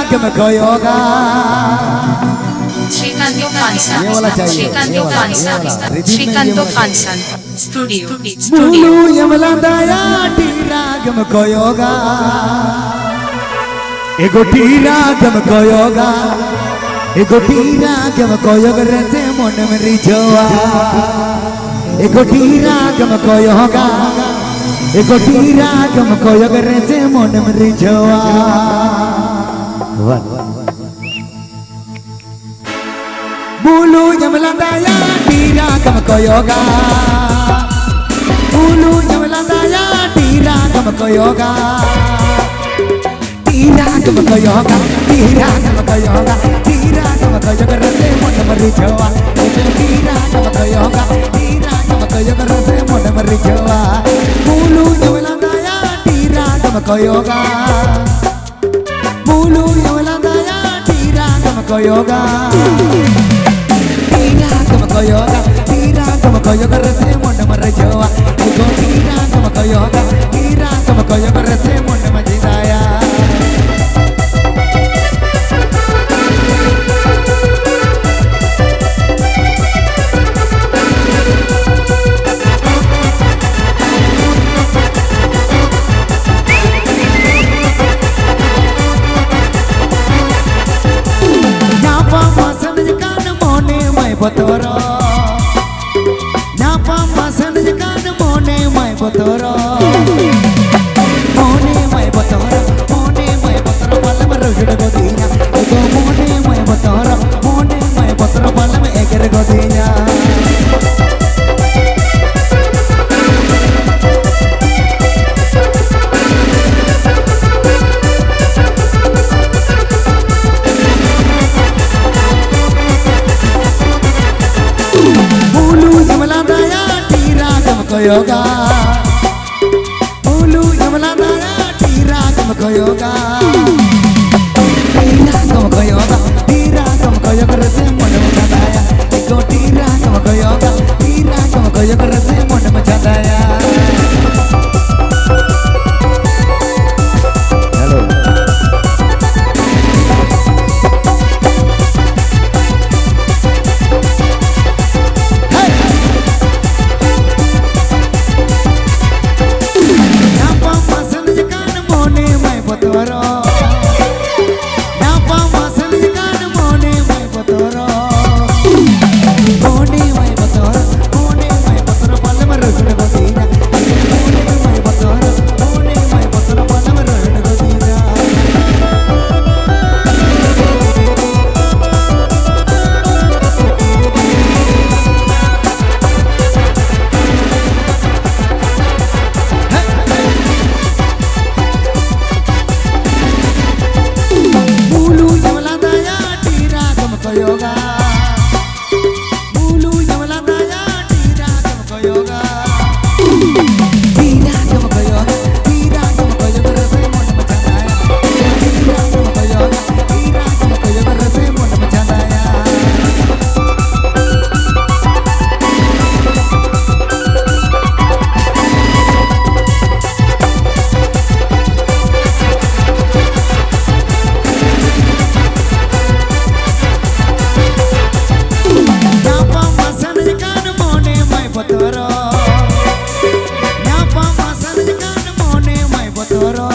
रागम को योगा श्रीकांतो खानसान स्टूडियो मुलु यमला दया टी रागम को योगा एगो टी रागम को योगा एगो टी रागम को योगा रसे मन में रिझवा एगो टी रागम को योगा एगो टी रागम को योगा रसे मन में रिझवा मुलु यमला दया टी रागम को योगा मुलु यमला दया टी रागम को योगा टी रागम को योगा टी रागम को योगा टी रागम को योगा रसे मन में रिझवा टी रागम को योगा टी रागम को योगा रसे मन में रिझवा मुलु यमला दया टी रागम को योगा मुलु यमला दया टी रागम को yoga yoga tira como yoga rese mon mar jowa ego tira como yoga tira como yoga rese mon majidaya nyapa masan kan mone mai botoro botoro mone mai botoro pal mar rujud godina ego mone mai botoro pal में eger godina मुलु यमला दया टी रागम को yoga yoga tira como yoga rese mon majadaya ego tira como yoga rese mon majadaya hello hey nyapa masan jekan mone mai botoro nyapa masan jekan mone mai botoro pal mar rujud godina mone mai botoro pal mar rujud godina मुलु यमला दया टी रागम को योगा मुलु यमला दया टी रागम को योगा टी रागम को योगा रसे मन मचाया टी रागम को योगा रसे मन मचाया nyapa masan jekan mone mai botoro nyapa masan jekan mone mai botoro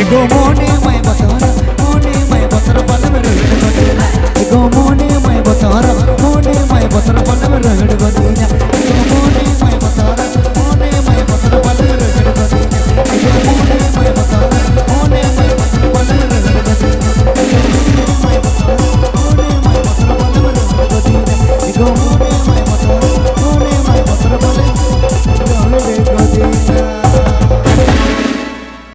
ego mone mai botoro pal mar rujud godina ego mone mai botoro pal mar rujud godina ego mone mai botoro pal mar rujud godina ego mone mai botoro pal mar rujud godina ego mone mai botoro pal mar rujud godina ego